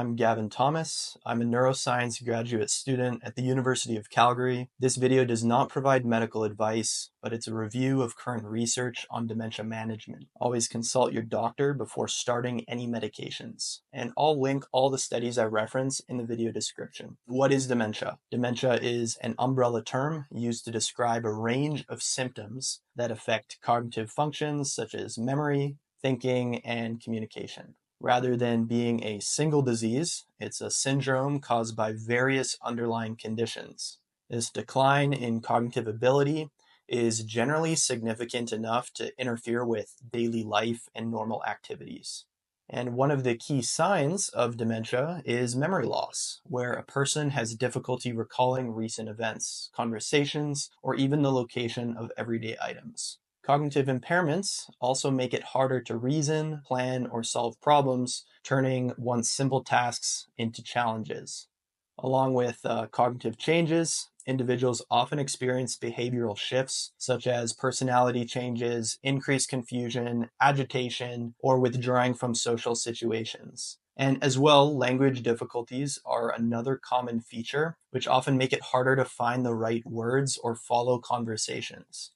I'm Gavin Thomas. I'm a neuroscience graduate student at the University of Calgary. This video does not provide medical advice, but it's a review of current research on dementia management. Always consult your doctor before starting any medications. And I'll link all the studies I reference in the video description. What is dementia? Dementia is an umbrella term used to describe a range of symptoms that affect cognitive functions such as memory, thinking, and communication. Rather than being a single disease, it's a syndrome caused by various underlying conditions. This decline in cognitive ability is generally significant enough to interfere with daily life and normal activities. And one of the key signs of dementia is memory loss, where a person has difficulty recalling recent events, conversations, or even the location of everyday items. Cognitive impairments also make it harder to reason, plan, or solve problems, turning once simple tasks into challenges. Along with cognitive changes, individuals often experience behavioral shifts such as personality changes, increased confusion, agitation, or withdrawing from social situations. And as well, language difficulties are another common feature, which often make it harder to find the right words or follow conversations.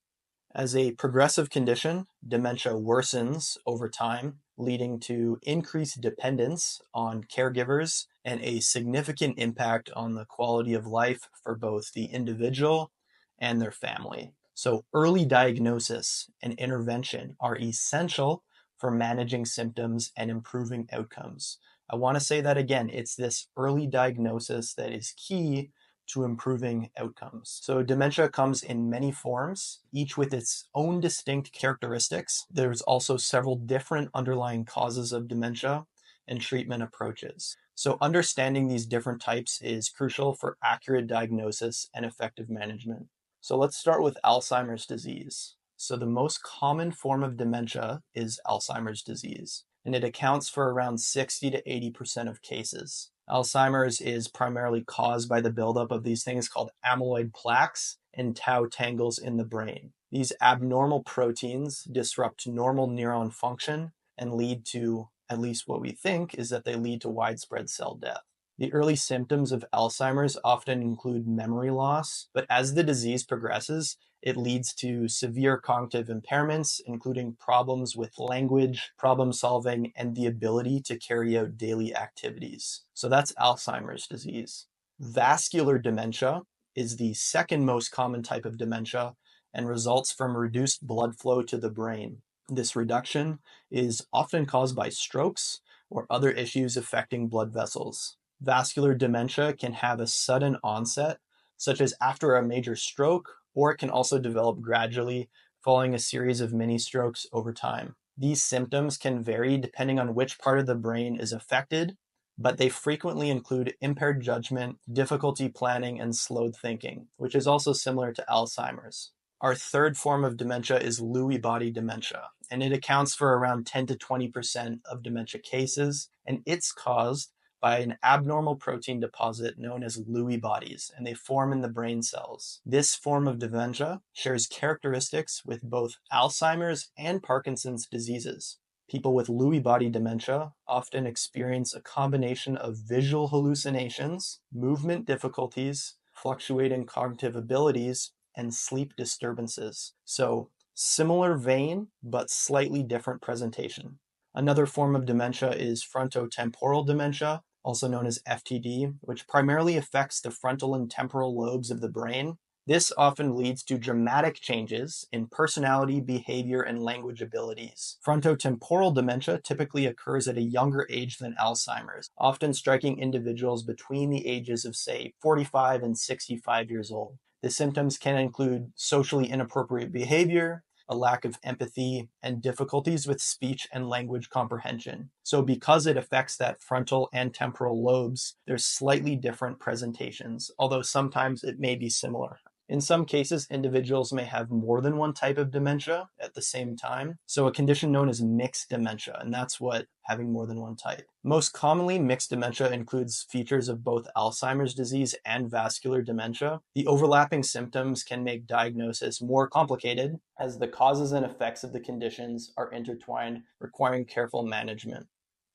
As a progressive condition, dementia worsens over time, leading to increased dependence on caregivers and a significant impact on the quality of life for both the individual and their family. So early diagnosis and intervention are essential for managing symptoms and improving outcomes. I want to say that again, it's this early diagnosis that is key to improving outcomes. So dementia comes in many forms, each with its own distinct characteristics. There's also several different underlying causes of dementia and treatment approaches. So understanding these different types is crucial for accurate diagnosis and effective management. So let's start with Alzheimer's disease. So the most common form of dementia is Alzheimer's disease, and it accounts for around 60 to 80% of cases. Alzheimer's is primarily caused by the buildup of these things called amyloid plaques and tau tangles in the brain. These abnormal proteins disrupt normal neuron function and lead to, at least what we think, is that they lead to widespread cell death. The early symptoms of Alzheimer's often include memory loss, but as the disease progresses, it leads to severe cognitive impairments, including problems with language, problem solving, and the ability to carry out daily activities. So that's Alzheimer's disease. Vascular dementia is the second most common type of dementia and results from reduced blood flow to the brain. This reduction is often caused by strokes or other issues affecting blood vessels. Vascular dementia can have a sudden onset, such as after a major stroke, or it can also develop gradually following a series of mini strokes over time. These symptoms can vary depending on which part of the brain is affected, but they frequently include impaired judgment, difficulty planning, and slowed thinking, which is also similar to Alzheimer's. Our third form of dementia is Lewy body dementia, and it accounts for around 10 to 20% of dementia cases, and it's caused by an abnormal protein deposit known as Lewy bodies, and they form in the brain cells. This form of dementia shares characteristics with both Alzheimer's and Parkinson's diseases. People with Lewy body dementia often experience a combination of visual hallucinations, movement difficulties, fluctuating cognitive abilities, and sleep disturbances. So, similar vein, but slightly different presentation. Another form of dementia is frontotemporal dementia, also known as FTD, which primarily affects the frontal and temporal lobes of the brain. This often leads to dramatic changes in personality, behavior, and language abilities. Frontotemporal dementia typically occurs at a younger age than Alzheimer's, often striking individuals between the ages of, say, 45 and 65 years old. The symptoms can include socially inappropriate behavior, a lack of empathy, and difficulties with speech and language comprehension. So because it affects that frontal and temporal lobes, there's slightly different presentations, although sometimes it may be similar. In some cases, individuals may have more than one type of dementia at the same time. So a condition known as mixed dementia, and that's what having more than one type. Most commonly, mixed dementia includes features of both Alzheimer's disease and vascular dementia. The overlapping symptoms can make diagnosis more complicated as the causes and effects of the conditions are intertwined, requiring careful management.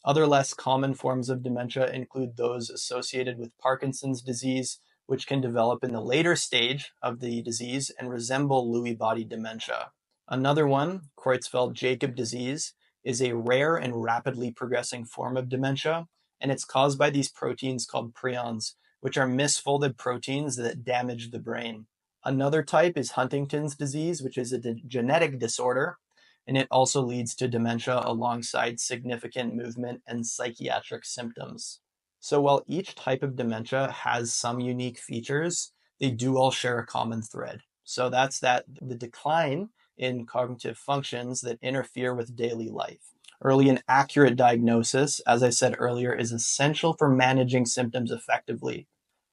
Other less common forms of dementia include those associated with Parkinson's disease, which can develop in the later stage of the disease and resemble Lewy body dementia. Another one, Creutzfeldt-Jakob disease, is a rare and rapidly progressing form of dementia, and it's caused by these proteins called prions, which are misfolded proteins that damage the brain. Another type is Huntington's disease, which is a genetic disorder, and it also leads to dementia alongside significant movement and psychiatric symptoms. So while each type of dementia has some unique features, they do all share a common thread. So that's the decline in cognitive functions that interfere with daily life. Early and accurate diagnosis, as I said earlier, is essential for managing symptoms effectively,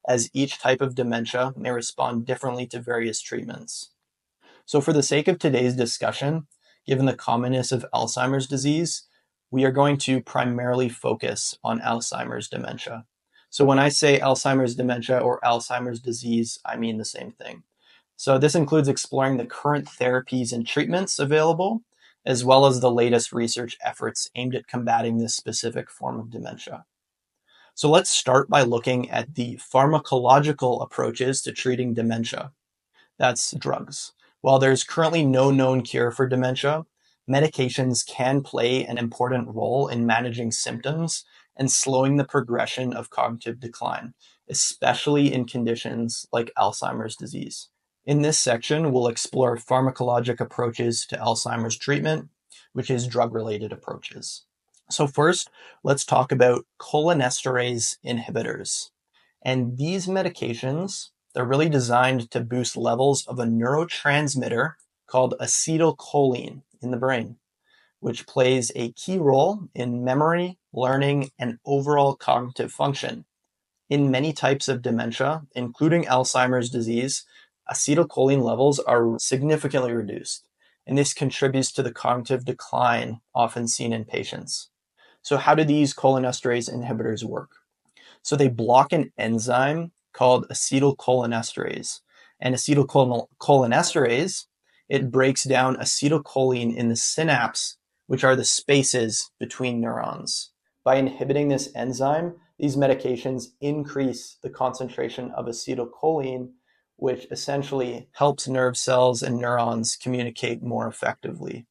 as each type of dementia may respond differently to various treatments. So for the sake of today's discussion, given the commonness of Alzheimer's disease, we are going to primarily focus on Alzheimer's dementia. So when I say Alzheimer's dementia or Alzheimer's disease, I mean the same thing. So this includes exploring the current therapies and treatments available, as well as the latest research efforts aimed at combating this specific form of dementia. So let's start by looking at the pharmacological approaches to treating dementia. That's drugs. While there's currently no known cure for dementia, medications can play an important role in managing symptoms and slowing the progression of cognitive decline, especially in conditions like Alzheimer's disease. In this section, we'll explore pharmacologic approaches to Alzheimer's treatment, which is drug-related approaches. So first, let's talk about cholinesterase inhibitors. And these medications, they're really designed to boost levels of a neurotransmitter called acetylcholine in the brain, which plays a key role in memory, learning, and overall cognitive function. In many types of dementia, including Alzheimer's disease, acetylcholine levels are significantly reduced, and this contributes to the cognitive decline often seen in patients. So how do these cholinesterase inhibitors work? So they block an enzyme called acetylcholinesterase. And acetylcholinesterase, it breaks down acetylcholine in the synapse, which are the spaces between neurons. By inhibiting this enzyme, these medications increase the concentration of acetylcholine, which essentially helps nerve cells and neurons communicate more effectively.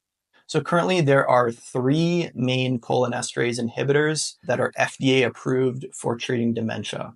So currently there are 3 main cholinesterase inhibitors that are FDA approved for treating dementia.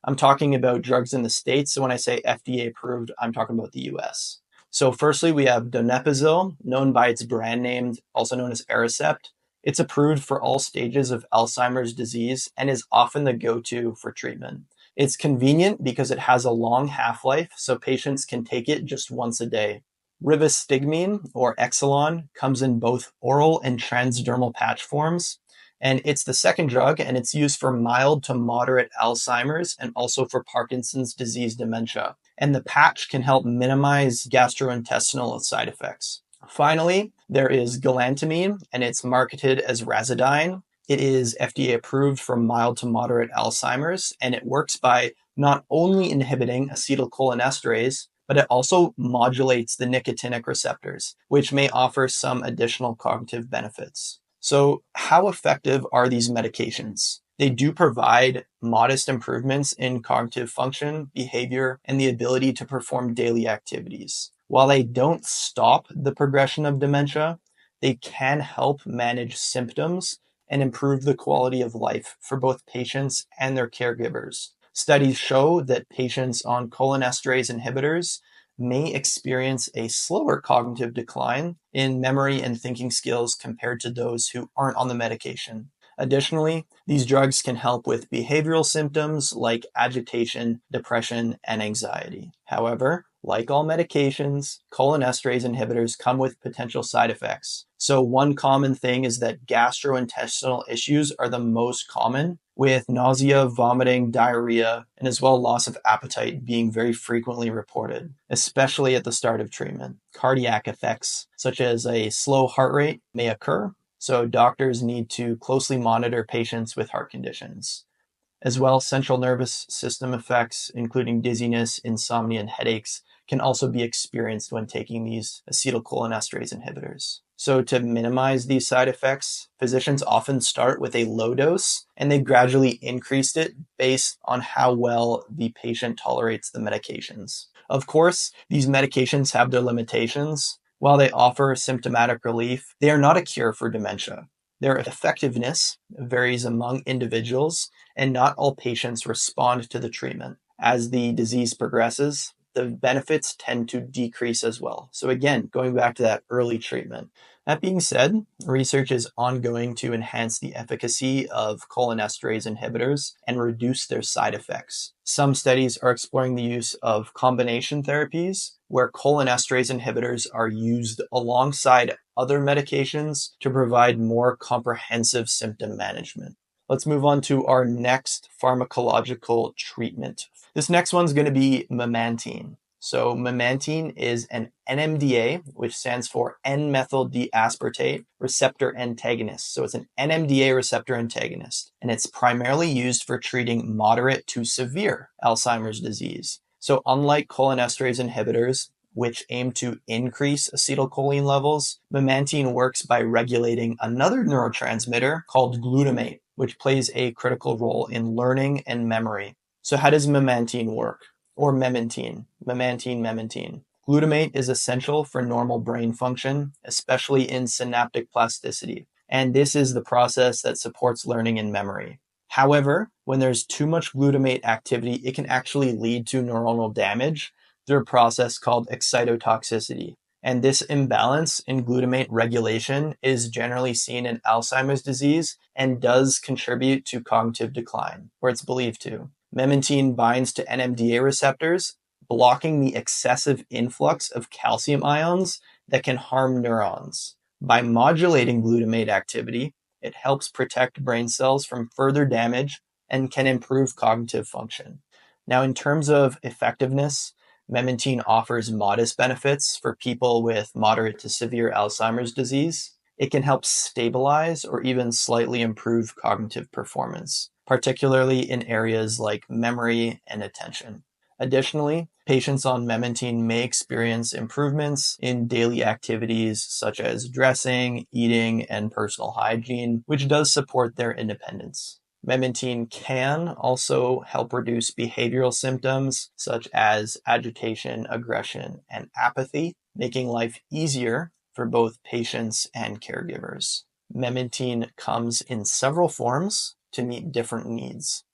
I'm talking about drugs in the States, so when I say FDA approved, I'm talking about the US. So firstly, we have donepezil, known by its brand name, also known as Aricept. It's approved for all stages of Alzheimer's disease and is often the go-to for treatment. It's convenient because it has a long half-life, so patients can take it just once a day. Rivastigmine, or Exelon, comes in both oral and transdermal patch forms, and it's the second drug, and it's used for mild to moderate Alzheimer's and also for Parkinson's disease dementia. And the patch can help minimize gastrointestinal side effects. Finally, there is galantamine, and it's marketed as Razidine. It is FDA approved for mild to moderate Alzheimer's, and it works by not only inhibiting acetylcholinesterase, but it also modulates the nicotinic receptors, which may offer some additional cognitive benefits. So how effective are these medications? They do provide modest improvements in cognitive function, behavior, and the ability to perform daily activities. While they don't stop the progression of dementia, they can help manage symptoms and improve the quality of life for both patients and their caregivers. Studies show that patients on cholinesterase inhibitors may experience a slower cognitive decline in memory and thinking skills compared to those who aren't on the medication. Additionally, these drugs can help with behavioral symptoms like agitation, depression, and anxiety. However, like all medications, cholinesterase inhibitors come with potential side effects. So one common thing is that gastrointestinal issues are the most common, with nausea, vomiting, diarrhea, and as well loss of appetite being very frequently reported, especially at the start of treatment. Cardiac effects, such as a slow heart rate, may occur, so doctors need to closely monitor patients with heart conditions. As well, central nervous system effects, including dizziness, insomnia, and headaches, can also be experienced when taking these acetylcholinesterase inhibitors. So to minimize these side effects, physicians often start with a low dose and they gradually increase it based on how well the patient tolerates the medications. Of course, these medications have their limitations. While they offer symptomatic relief, they are not a cure for dementia. Their effectiveness varies among individuals, and not all patients respond to the treatment. As the disease progresses, the benefits tend to decrease as well. So again, going back to that early treatment. That being said, research is ongoing to enhance the efficacy of cholinesterase inhibitors and reduce their side effects. Some studies are exploring the use of combination therapies where cholinesterase inhibitors are used alongside other medications to provide more comprehensive symptom management. Let's move on to our next pharmacological treatment. This next one's going to be memantine. So memantine is an NMDA, which stands for N-methyl D-aspartate receptor antagonist. So it's an NMDA receptor antagonist, and it's primarily used for treating moderate to severe Alzheimer's disease. So unlike cholinesterase inhibitors, which aim to increase acetylcholine levels, memantine works by regulating another neurotransmitter called glutamate, which plays a critical role in learning and memory. So how does memantine work? Or memantine. Glutamate is essential for normal brain function, especially in synaptic plasticity. And this is the process that supports learning and memory. However, when there's too much glutamate activity, it can actually lead to neuronal damage through a process called excitotoxicity. And this imbalance in glutamate regulation is generally seen in Alzheimer's disease and does contribute to cognitive decline, or it's believed to. Memantine binds to NMDA receptors, blocking the excessive influx of calcium ions that can harm neurons. By modulating glutamate activity, it helps protect brain cells from further damage and can improve cognitive function. Now, in terms of effectiveness, memantine offers modest benefits for people with moderate to severe Alzheimer's disease. It can help stabilize or even slightly improve cognitive performance, particularly in areas like memory and attention. Additionally, patients on memantine may experience improvements in daily activities such as dressing, eating, and personal hygiene, which does support their independence. Memantine can also help reduce behavioral symptoms such as agitation, aggression, and apathy, making life easier for both patients and caregivers. Memantine comes in several forms to meet different needs.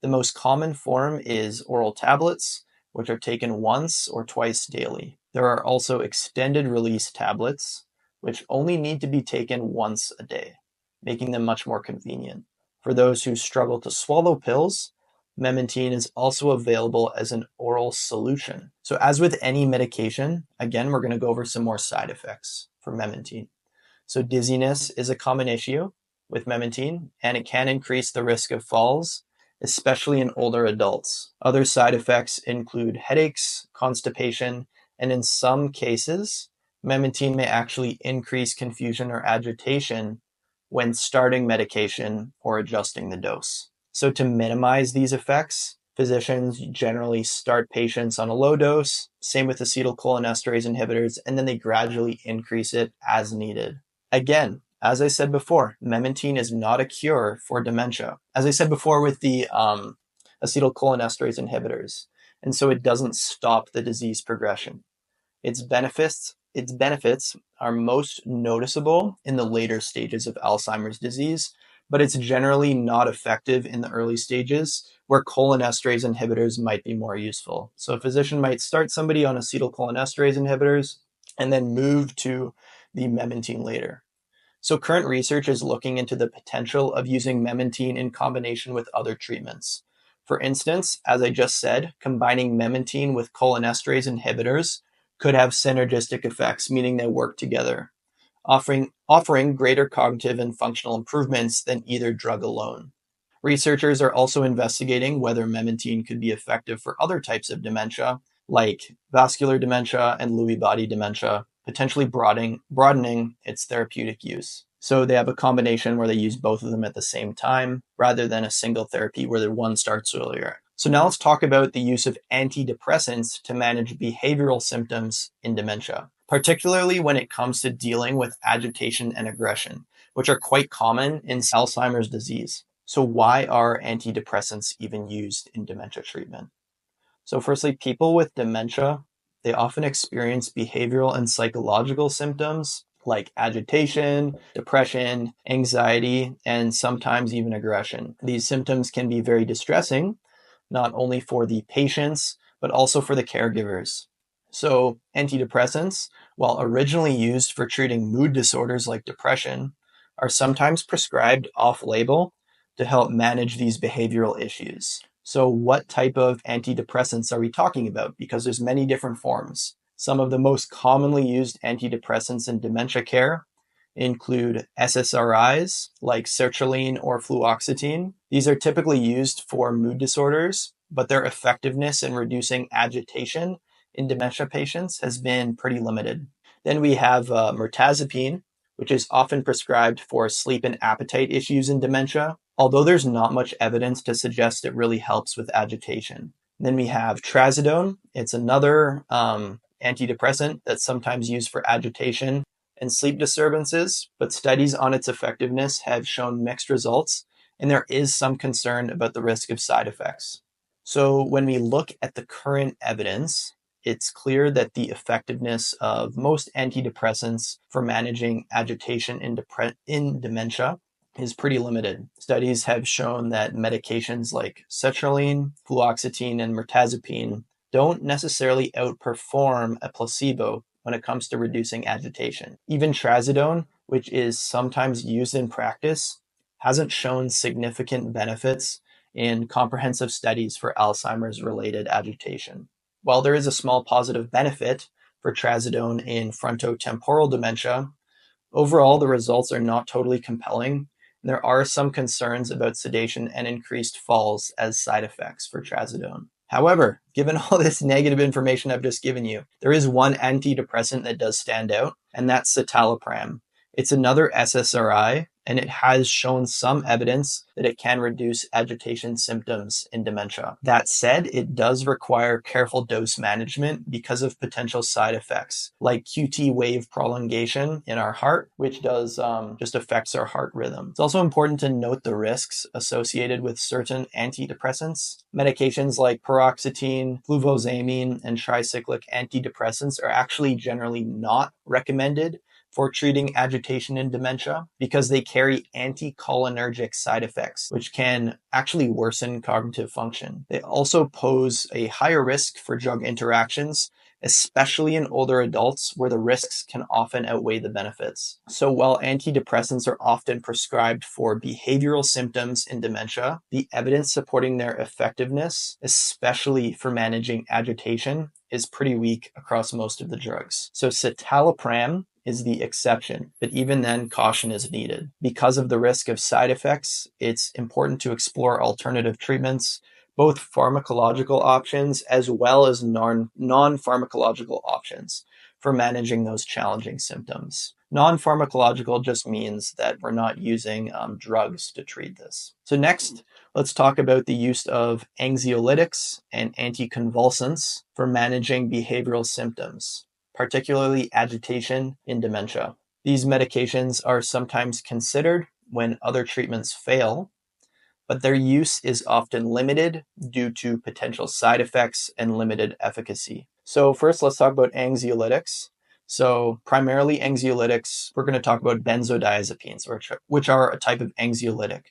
The most common form is oral tablets, which are taken once or twice daily. There are also extended release tablets, which only need to be taken once a day, making them much more convenient. For those who struggle to swallow pills, memantine is also available as an oral solution. So as with any medication, again, we're going to go over some more side effects for memantine. So dizziness is a common issue with memantine, and it can increase the risk of falls, especially in older adults. Other side effects include headaches, constipation, and in some cases, memantine may actually increase confusion or agitation when starting medication or adjusting the dose. So to minimize these effects, physicians generally start patients on a low dose, same with acetylcholinesterase inhibitors, and then they gradually increase it as needed. Again, as I said before, memantine is not a cure for dementia. As I said before with the acetylcholinesterase inhibitors, and so it doesn't stop the disease progression. Its benefits are most noticeable in the later stages of Alzheimer's disease, but it's generally not effective in the early stages where cholinesterase inhibitors might be more useful. So a physician might start somebody on acetylcholinesterase inhibitors and then move to the memantine later. So current research is looking into the potential of using memantine in combination with other treatments. For instance, as I just said, combining memantine with cholinesterase inhibitors could have synergistic effects, meaning they work together, offering greater cognitive and functional improvements than either drug alone. Researchers are also investigating whether memantine could be effective for other types of dementia, like vascular dementia and Lewy body dementia, potentially broadening its therapeutic use. So they have a combination where they use both of them at the same time, rather than a single therapy where the one starts earlier. So now let's talk about the use of antidepressants to manage behavioral symptoms in dementia. particularly when it comes to dealing with agitation and aggression, which are quite common in Alzheimer's disease. So why are antidepressants even used in dementia treatment? So firstly, people with dementia, they often experience behavioral and psychological symptoms like agitation, depression, anxiety, and sometimes even aggression. These symptoms can be very distressing, not only for the patients, but also for the caregivers. So antidepressants, while originally used for treating mood disorders like depression, are sometimes prescribed off-label to help manage these behavioral issues. So what type of antidepressants are we talking about? Because there's many different forms. Some of the most commonly used antidepressants in dementia care include SSRIs like sertraline or fluoxetine. These are typically used for mood disorders, but their effectiveness in reducing agitation in dementia patients has been pretty limited. Then we have mirtazapine, which is often prescribed for sleep and appetite issues in dementia, although there's not much evidence to suggest it really helps with agitation. Then we have trazodone. It's another antidepressant that's sometimes used for agitation and sleep disturbances, but studies on its effectiveness have shown mixed results, and there is some concern about the risk of side effects. So when we look at the current evidence, it's clear that the effectiveness of most antidepressants for managing agitation in dementia is pretty limited. Studies have shown that medications like sertraline, fluoxetine, and mirtazapine don't necessarily outperform a placebo when it comes to reducing agitation. Even trazodone, which is sometimes used in practice, hasn't shown significant benefits in comprehensive studies for Alzheimer's related agitation. While there is a small positive benefit for trazodone in frontotemporal dementia, overall the results are not totally compelling. There are some concerns about sedation and increased falls as side effects for trazodone. However, given all this negative information I've just given you, there is one antidepressant that does stand out, and that's citalopram. It's another SSRI, and it has shown some evidence that it can reduce agitation symptoms in dementia. That said, it does require careful dose management because of potential side effects, like QT wave prolongation in our heart, which does just affects our heart rhythm. It's also important to note the risks associated with certain antidepressants. Medications like paroxetine, fluvoxamine, and tricyclic antidepressants are actually generally not recommended for treating agitation in dementia because they carry anticholinergic side effects, which can actually worsen cognitive function. They also pose a higher risk for drug interactions, especially in older adults where the risks can often outweigh the benefits. So while antidepressants are often prescribed for behavioral symptoms in dementia, the evidence supporting their effectiveness, especially for managing agitation, is pretty weak across most of the drugs. So citalopram is the exception, but even then caution is needed. Because of the risk of side effects, it's important to explore alternative treatments, both pharmacological options as well as non-pharmacological options for managing those challenging symptoms. Non-pharmacological just means that we're not using drugs to treat this. So next, let's talk about the use of anxiolytics and anticonvulsants for managing behavioral symptoms, particularly agitation in dementia. These medications are sometimes considered when other treatments fail, but their use is often limited due to potential side effects and limited efficacy. So first, let's talk about anxiolytics. So primarily anxiolytics, we're going to talk about benzodiazepines, which are a type of anxiolytic.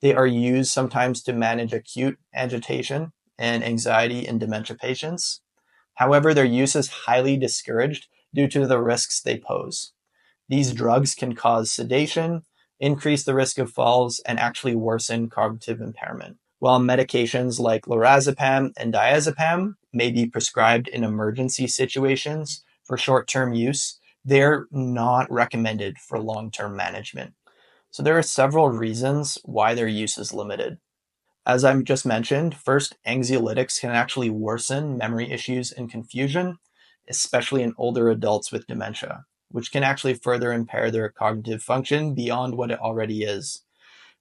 They are used sometimes to manage acute agitation and anxiety in dementia patients. However, their use is highly discouraged due to the risks they pose. These drugs can cause sedation, increase the risk of falls, and actually worsen cognitive impairment. While medications like lorazepam and diazepam may be prescribed in emergency situations for short-term use, they're not recommended for long-term management. So there are several reasons why their use is limited. As I just mentioned, first, anxiolytics can actually worsen memory issues and confusion, especially in older adults with dementia, which can actually further impair their cognitive function beyond what it already is.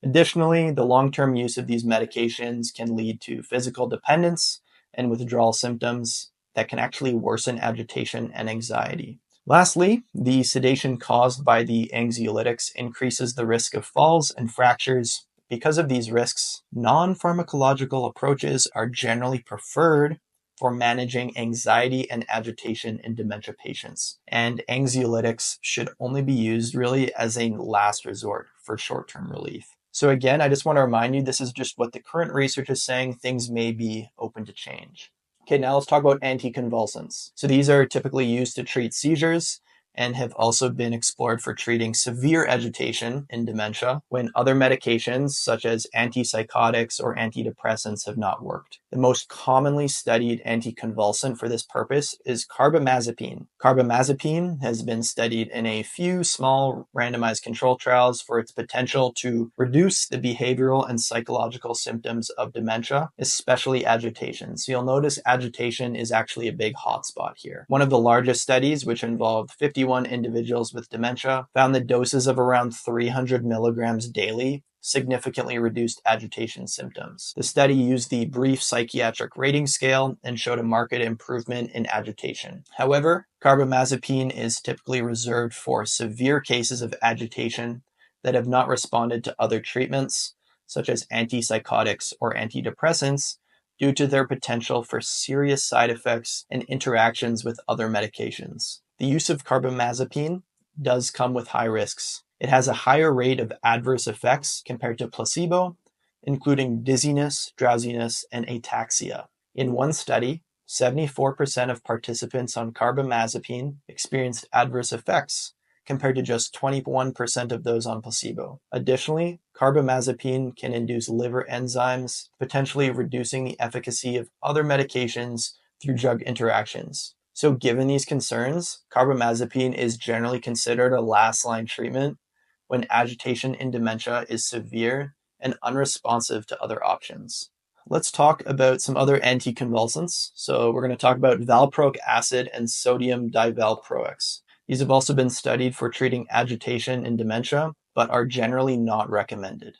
Additionally, the long-term use of these medications can lead to physical dependence and withdrawal symptoms that can actually worsen agitation and anxiety. Lastly, the sedation caused by the anxiolytics increases the risk of falls and fractures. Because of these risks, non-pharmacological approaches are generally preferred for managing anxiety and agitation in dementia patients. And anxiolytics should only be used really as a last resort for short-term relief. So again, I just want to remind you, this is just what the current research is saying. Things may be open to change. Okay, now let's talk about anticonvulsants. So these are typically used to treat seizures and have also been explored for treating severe agitation in dementia when other medications such as antipsychotics or antidepressants have not worked. The most commonly studied anticonvulsant for this purpose is carbamazepine. Carbamazepine has been studied in a few small randomized control trials for its potential to reduce the behavioral and psychological symptoms of dementia, especially agitation. So you'll notice agitation is actually a big hotspot here. One of the largest studies, which involved 51 individuals with dementia, found that doses of around 300 milligrams daily significantly reduced agitation symptoms. The study used the brief psychiatric rating scale and showed a marked improvement in agitation. However, carbamazepine is typically reserved for severe cases of agitation that have not responded to other treatments, such as antipsychotics or antidepressants, due to their potential for serious side effects and interactions with other medications. The use of carbamazepine does come with high risks. It has a higher rate of adverse effects compared to placebo, including dizziness, drowsiness, and ataxia. In one study, 74% of participants on carbamazepine experienced adverse effects, compared to just 21% of those on placebo. Additionally, carbamazepine can induce liver enzymes, potentially reducing the efficacy of other medications through drug interactions. So given these concerns, carbamazepine is generally considered a last-line treatment when agitation in dementia is severe and unresponsive to other options. Let's talk about some other anticonvulsants. So we're going to talk about valproic acid and sodium divalproex. These have also been studied for treating agitation in dementia, but are generally not recommended.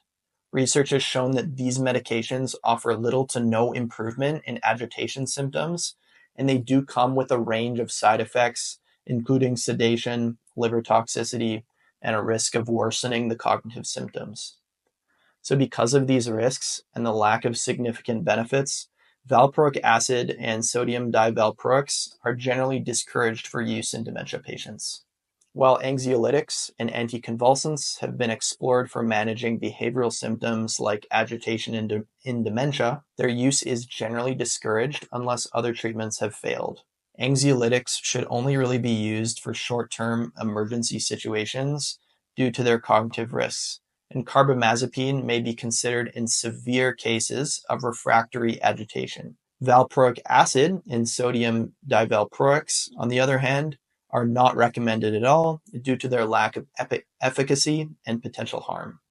Research has shown that these medications offer little to no improvement in agitation symptoms, and they do come with a range of side effects, including sedation, liver toxicity, and a risk of worsening the cognitive symptoms. So because of these risks and the lack of significant benefits, valproic acid and sodium divalproex are generally discouraged for use in dementia patients. While anxiolytics and anticonvulsants have been explored for managing behavioral symptoms like agitation in dementia, their use is generally discouraged unless other treatments have failed. Anxiolytics should only really be used for short-term emergency situations due to their cognitive risks, and carbamazepine may be considered in severe cases of refractory agitation. Valproic acid and sodium divalproex, on the other hand, are not recommended at all due to their lack of efficacy and potential harm.